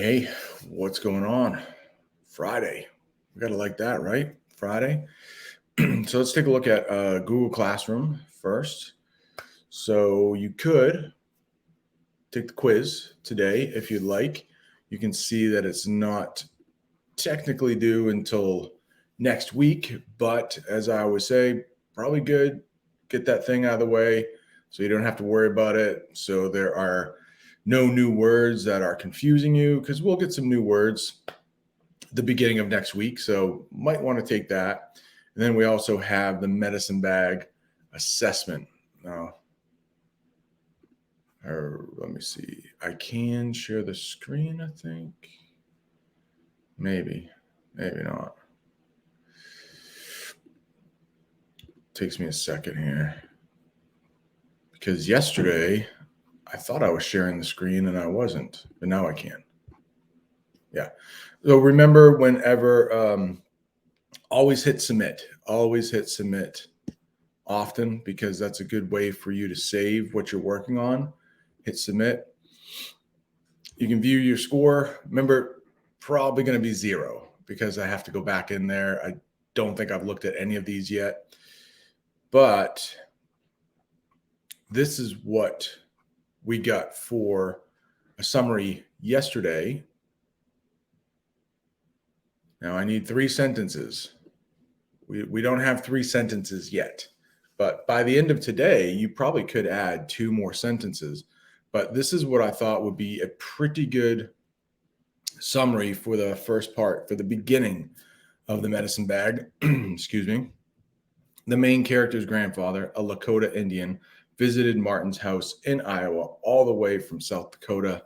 Hey, what's going on? Friday. We got to like that, right? Friday. So let's take a look at Google Classroom first. So you could take the quiz today if you'd like. You can see that it's not technically due until next week, but as I always say, probably good. Get that thing out of the way so you don't have to worry about it. So there are no new words that are confusing you because we'll get some new words the beginning of next week. So might want to take that. And then we also have the medicine bag assessment. Now, or let me see. I can share the screen, I think. Maybe not. Takes me a second here. Because yesterday I thought I was sharing the screen and I wasn't, but now I can. Yeah. So remember, whenever always hit submit. Always hit submit often because that's a good way for you to save what you're working on. Hit submit. You can view your score. Remember, probably going to be 0 because I have to go back in there. I don't think I've looked at any of these yet. But this is what we got for a summary yesterday. Now I need 3 sentences. We don't have 3 sentences yet, but by the end of today, you probably could add 2 more sentences. But this is what I thought would be a pretty good summary for the first part, for the beginning of the medicine bag. Excuse me. The main character's grandfather, a Lakota Indian, visited Martin's house in Iowa all the way from South Dakota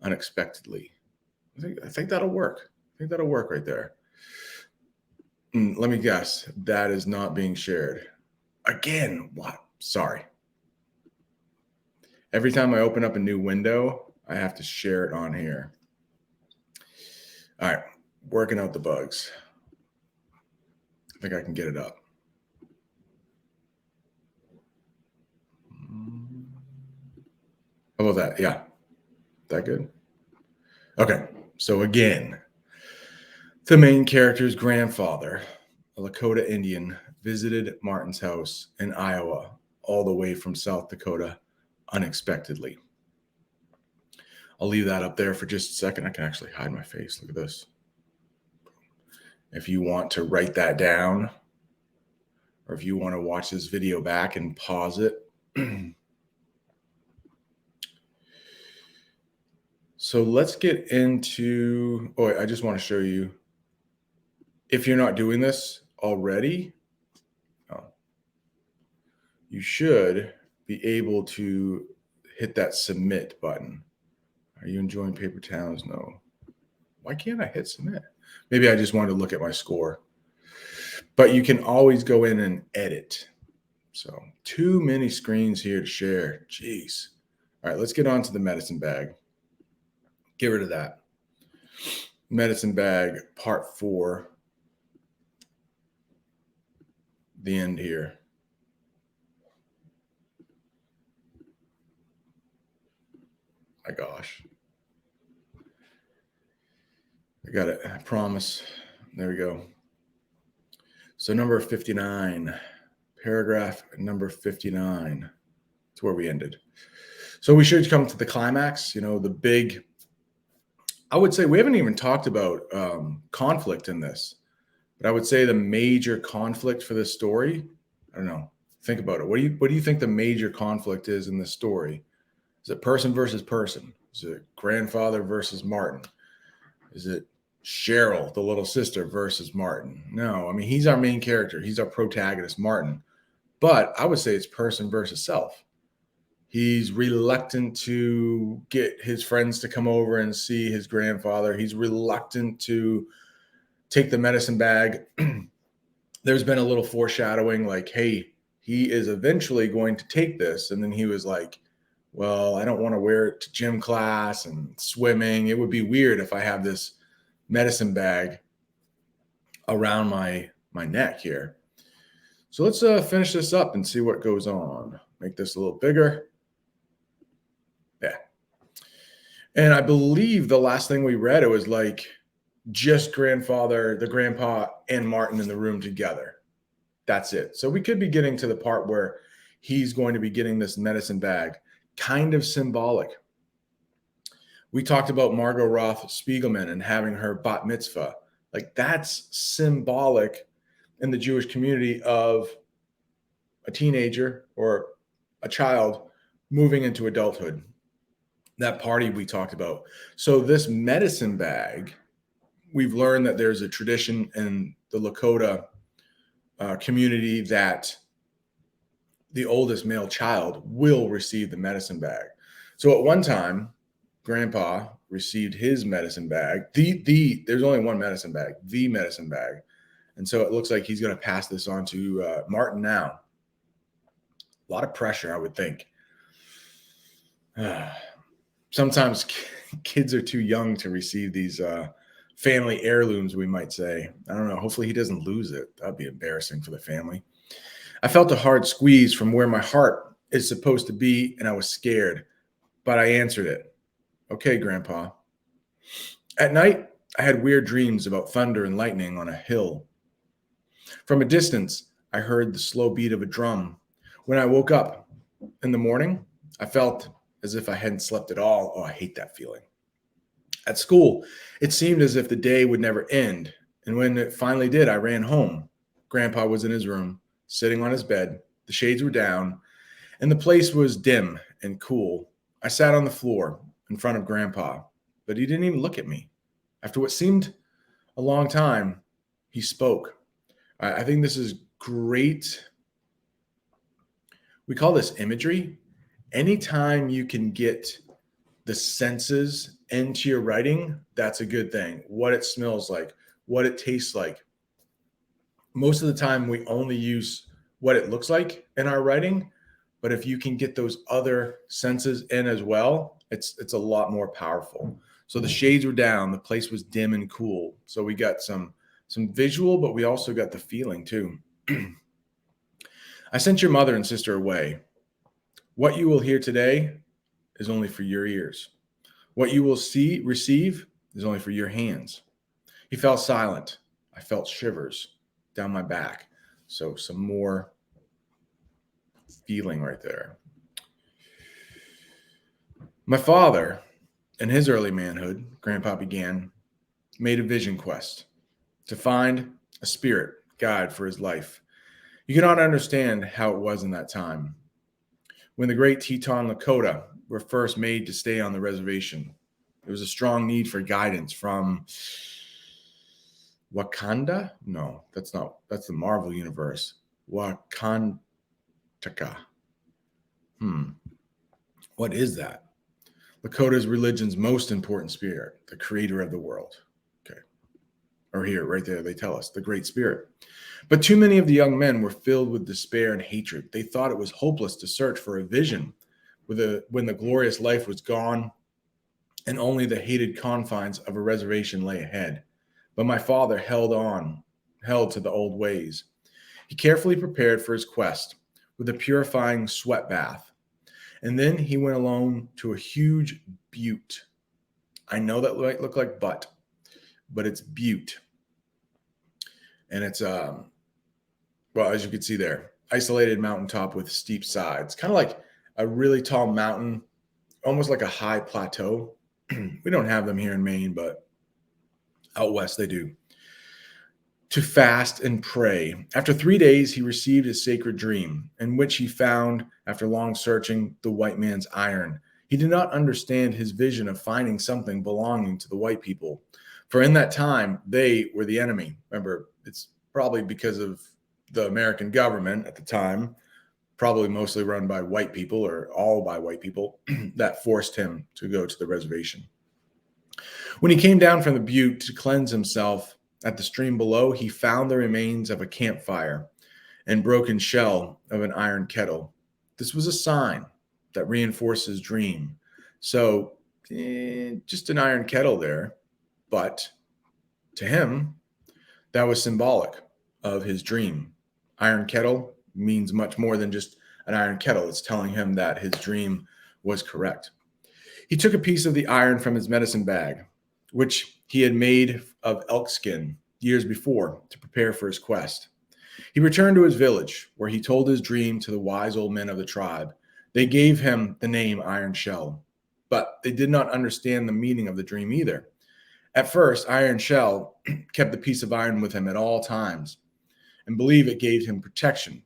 unexpectedly. I think that'll work. I think that'll work right there. Let me guess. That is not being shared. Again, what? Sorry. Every time I open up a new window, I have to share it on here. All right. Working out the bugs. I think I can get it up. How about that? Yeah. That good? Okay. So again, the main character's grandfather, a Lakota Indian, visited Martin's house in Iowa all the way from South Dakota unexpectedly. I'll leave that up there for just a second. I can actually hide my face. Look at this. If you want to write that down, or if you want to watch this video back and pause it. So let's get into, I just want to show you, if you're not doing this already, you should be able to hit that submit button. Are you enjoying Paper Towns? No. Why can't I hit submit? Maybe I just wanted to look at my score. But you can always go in and edit. So too many screens here to share. Jeez. All right, let's get on to the medicine bag. Get rid of that. Medicine bag, part 4. The end here. My gosh. I got it. I promise. There we go. So number 59, paragraph number 59. That's where we ended. So we should come to the climax, the big, I would say we haven't even talked about conflict in this, but I would say the major conflict for this story, I don't know, think about it. What do you think the major conflict is in this story? Is it person versus person? Is it grandfather versus Martin? Is it Cheryl, the little sister, versus Martin? No, I mean, he's our main character. He's our protagonist, Martin. But I would say it's person versus self. He's reluctant to get his friends to come over and see his grandfather. He's reluctant to take the medicine bag. There's been a little foreshadowing like, hey, he is eventually going to take this. And then he was like, well, I don't want to wear it to gym class and swimming. It would be weird if I have this medicine bag around my neck here. So let's finish this up and see what goes on. Make this a little bigger. Yeah. And I believe the last thing we read, it was like just grandfather, the grandpa, and Martin in the room together. That's it. So we could be getting to the part where he's going to be getting this medicine bag, kind of symbolic. We talked about Margot Roth Spiegelman and having her bat mitzvah. Like that's symbolic in the Jewish community of a teenager or a child moving into adulthood. That party we talked about. So this medicine bag, we've learned that there's a tradition in the Lakota community that the oldest male child will receive the medicine bag. So at one time, Grandpa received his medicine bag. There's only one medicine bag, the medicine bag, and so it looks like he's going to pass this on to Martin now. A lot of pressure, I would think. Sometimes kids are too young to receive these family heirlooms, we might say. I don't know. Hopefully he doesn't lose it. That'd be embarrassing for the family. I felt a hard squeeze from where my heart is supposed to be, and I was scared, but I answered it. Okay, Grandpa. At night, I had weird dreams about thunder and lightning on a hill. From a distance, I heard the slow beat of a drum. When I woke up in the morning, I felt as if I hadn't slept at all. Oh, I hate that feeling. At school, it seemed as if the day would never end. And when it finally did, I ran home. Grandpa was in his room, sitting on his bed. The shades were down, and the place was dim and cool. I sat on the floor in front of Grandpa, but he didn't even look at me. After what seemed a long time, he spoke. I think this is great. We call this imagery. Anytime you can get the senses into your writing, that's a good thing. What it smells like, what it tastes like. Most of the time, we only use what it looks like in our writing, but if you can get those other senses in as well, it's a lot more powerful. So the shades were down, the place was dim and cool. So we got some visual, but we also got the feeling too. I sent your mother and sister away. What you will hear today is only for your ears. What you will receive is only for your hands. He fell silent. I felt shivers down my back. So some more feeling right there. My father, in his early manhood, Grandpa began, made a vision quest to find a spirit guide for his life. You cannot understand how it was in that time. When the great Teton Lakota were first made to stay on the reservation, there was a strong need for guidance from Wakanda? No, that's the Marvel universe. Wakantaka. What is that? Lakota's religion's most important spirit, the creator of the world. Okay. Or here, right there, they tell us, the Great Spirit. But too many of the young men were filled with despair and hatred. They thought it was hopeless to search for a vision when the glorious life was gone and only the hated confines of a reservation lay ahead. But my father held to the old ways. He carefully prepared for his quest with a purifying sweat bath. And then he went alone to a huge butte. I know that might look like but it's butte. And it's, well, as you can see there, isolated mountaintop with steep sides, kind of like a really tall mountain, almost like a high plateau. We don't have them here in Maine, but out west they do. To fast and pray. After 3 days, he received his sacred dream, in which he found, after long searching, the white man's iron. He did not understand his vision of finding something belonging to the white people, for in that time, they were the enemy. Remember, it's probably because of the American government at the time, probably mostly run by white people or all by white people, that forced him to go to the reservation. When he came down from the butte to cleanse himself at the stream below, he found the remains of a campfire and broken shell of an iron kettle. This was a sign that reinforced his dream. So just an iron kettle there, but to him, that was symbolic of his dream. Iron kettle means much more than just an iron kettle. It's telling him that his dream was correct. He took a piece of the iron from his medicine bag, which he had made of elk skin years before to prepare for his quest. He returned to his village, where he told his dream to the wise old men of the tribe. They gave him the name Iron Shell, but they did not understand the meaning of the dream either. At first, Iron Shell kept the piece of iron with him at all times and believed it gave him protection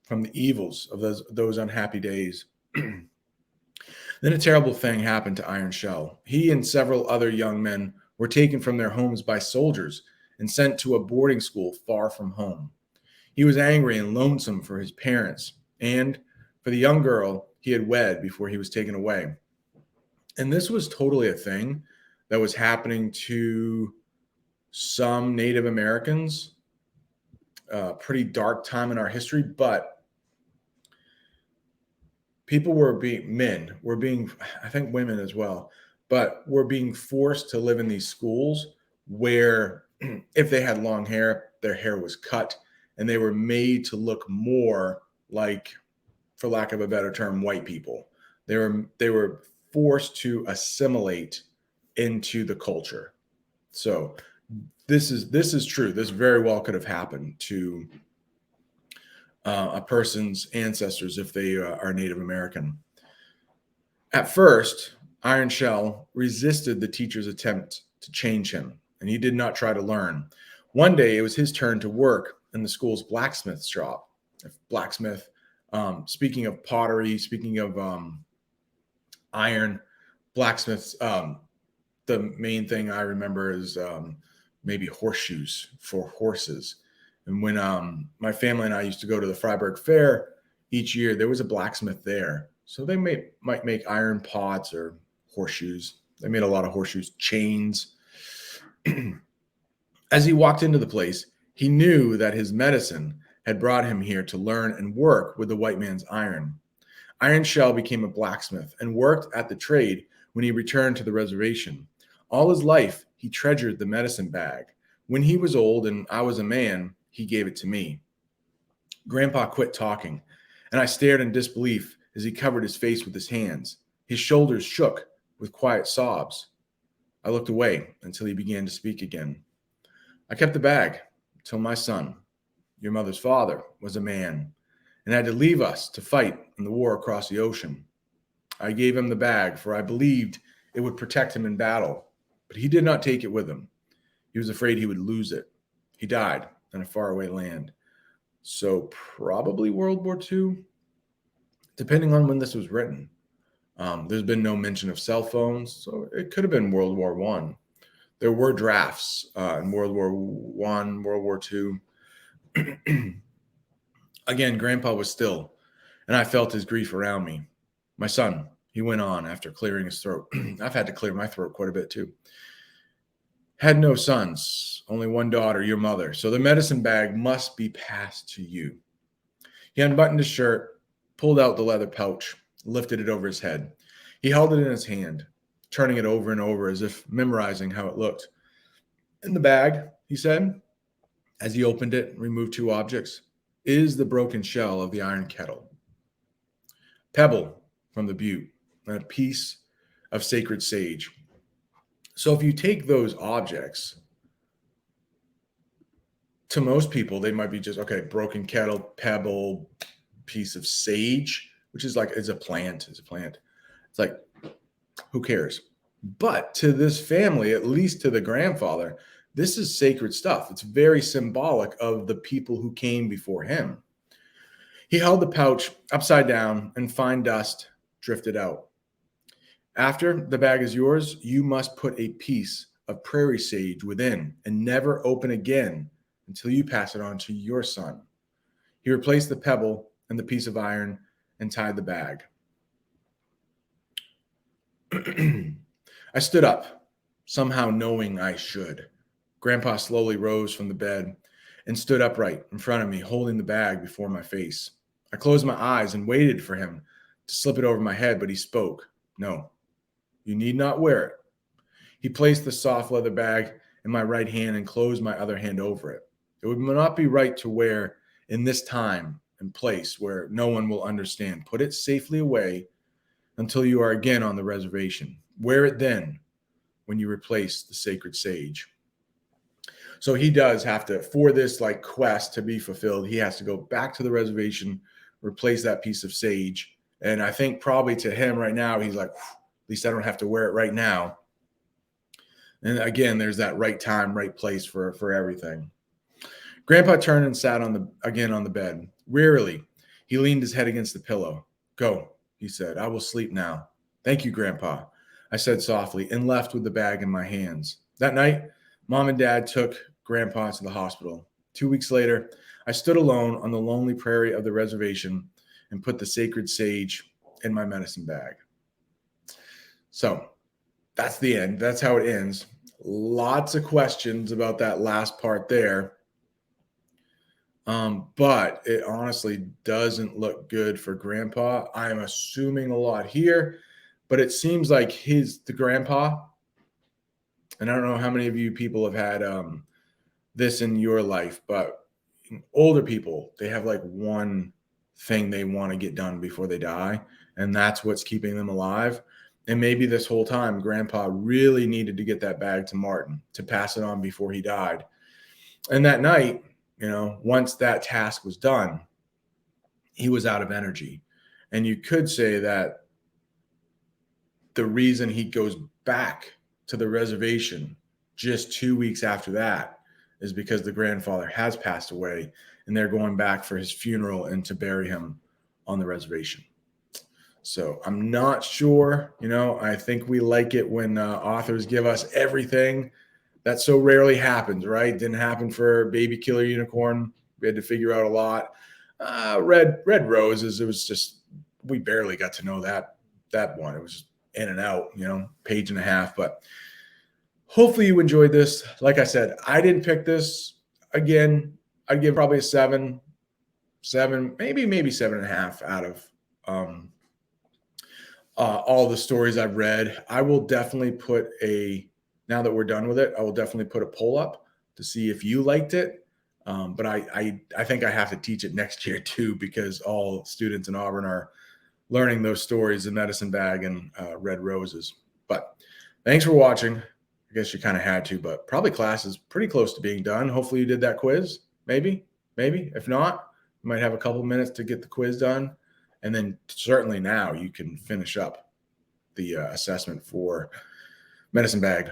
from the evils of those unhappy days. Then a terrible thing happened to Iron Shell. He and several other young men were taken from their homes by soldiers and sent to a boarding school far from home. He was angry and lonesome for his parents and for the young girl he had wed before he was taken away. And this was totally a thing that was happening to some Native Americans. Pretty dark time in our history, but people were being, I think women as well, but were being forced to live in these schools where if they had long hair, their hair was cut and they were made to look more like, for lack of a better term, white people. They were forced to assimilate into the culture. So this is true. This very well could have happened to a person's ancestors if they are Native American. At first, Iron Shell resisted the teacher's attempt to change him, and he did not try to learn. One day, it was his turn to work in the school's blacksmith shop. Blacksmith, speaking of pottery, speaking of iron, blacksmiths, the main thing I remember is maybe horseshoes for horses. And when my family and I used to go to the Freiburg Fair each year, there was a blacksmith there. So they might make iron pots or horseshoes. They made a lot of horseshoes, chains. As he walked into the place, he knew that his medicine had brought him here to learn and work with the white man's iron. Iron Shell became a blacksmith and worked at the trade when he returned to the reservation. All his life, he treasured the medicine bag. When he was old and I was a man, he gave it to me. Grandpa quit talking, and I stared in disbelief as he covered his face with his hands. His shoulders shook with quiet sobs. I looked away until he began to speak again. I kept the bag till my son, your mother's father, was a man and had to leave us to fight in the war across the ocean. I gave him the bag, for I believed it would protect him in battle, but he did not take it with him. He was afraid he would lose it. He died in a faraway land. So probably World War II, depending on when this was written. There's been no mention of cell phones, so it could have been World War I. There were drafts in World War I, World War II. Again, Grandpa was still, and I felt his grief around me. My son, he went on after clearing his throat. I've had to clear my throat quite a bit too. Had no sons, only one daughter, your mother. So the medicine bag must be passed to you. He unbuttoned his shirt, pulled out the leather pouch, lifted it over his head. He held it in his hand, turning it over and over as if memorizing how it looked. In the bag, he said, as he opened it and removed two objects, is the broken shell of the iron kettle. Pebble from the butte, and a piece of sacred sage. So if you take those objects, to most people, they might be just, okay, broken kettle, pebble, piece of sage, which is like, it's a plant. It's like, who cares? But to this family, at least to the grandfather, this is sacred stuff. It's very symbolic of the people who came before him. He held the pouch upside down and fine dust drifted out. After the bag is yours, you must put a piece of prairie sage within and never open again until you pass it on to your son. He replaced the pebble and the piece of iron and tied the bag. I stood up, somehow knowing I should. Grandpa slowly rose from the bed and stood upright in front of me, holding the bag before my face. I closed my eyes and waited for him to slip it over my head, but he spoke. No, you need not wear it. He placed the soft leather bag in my right hand and closed my other hand over it. It would not be right to wear in this time and place where no one will understand. Put it safely away until you are again on the reservation. Wear it then when you replace the sacred sage. So he does have to, for this like quest to be fulfilled, he has to go back to the reservation, replace that piece of sage. And I think probably to him right now, he's like, at least I don't have to wear it right now. And again, there's that right time, right place for everything. Grandpa turned and sat on the bed. Wearily, he leaned his head against the pillow. Go, he said. I will sleep now. Thank you, Grandpa, I said softly, and left with the bag in my hands. That night, Mom and Dad took Grandpa to the hospital. 2 weeks later, I stood alone on the lonely prairie of the reservation and put the sacred sage in my medicine bag. So that's the end. That's how it ends. Lots of questions about that last part there. But it honestly doesn't look good for Grandpa. I'm assuming a lot here, but it seems like the grandpa, and I don't know how many of you people have had this in your life, but older people, they have like one thing they want to get done before they die, and that's what's keeping them alive. And maybe this whole time, Grandpa really needed to get that bag to Martin to pass it on before he died. And that night, once that task was done, he was out of energy. And you could say that the reason he goes back to the reservation just 2 weeks after that is because the grandfather has passed away and they're going back for his funeral and to bury him on the reservation. So I'm not sure, I think we like it when authors give us everything. That so rarely happens, right? Didn't happen for Baby Killer Unicorn. We had to figure out a lot. Red Roses, it was just, we barely got to know that one. It was just in and out, page and a half. But hopefully you enjoyed this. Like I said, I didn't pick this. Again, I'd give probably a seven, maybe 7.5 out of all the stories I've read. I will definitely put now that we're done with it, I will definitely put a poll up to see if you liked it. But I think I have to teach it next year too, because all students in Auburn are learning those stories in Medicine Bag and Red Roses. But thanks for watching. I guess you kind of had to, but probably class is pretty close to being done. Hopefully you did that quiz. Maybe. If not, you might have a couple minutes to get the quiz done. And then certainly now you can finish up the assessment for Medicine Bag.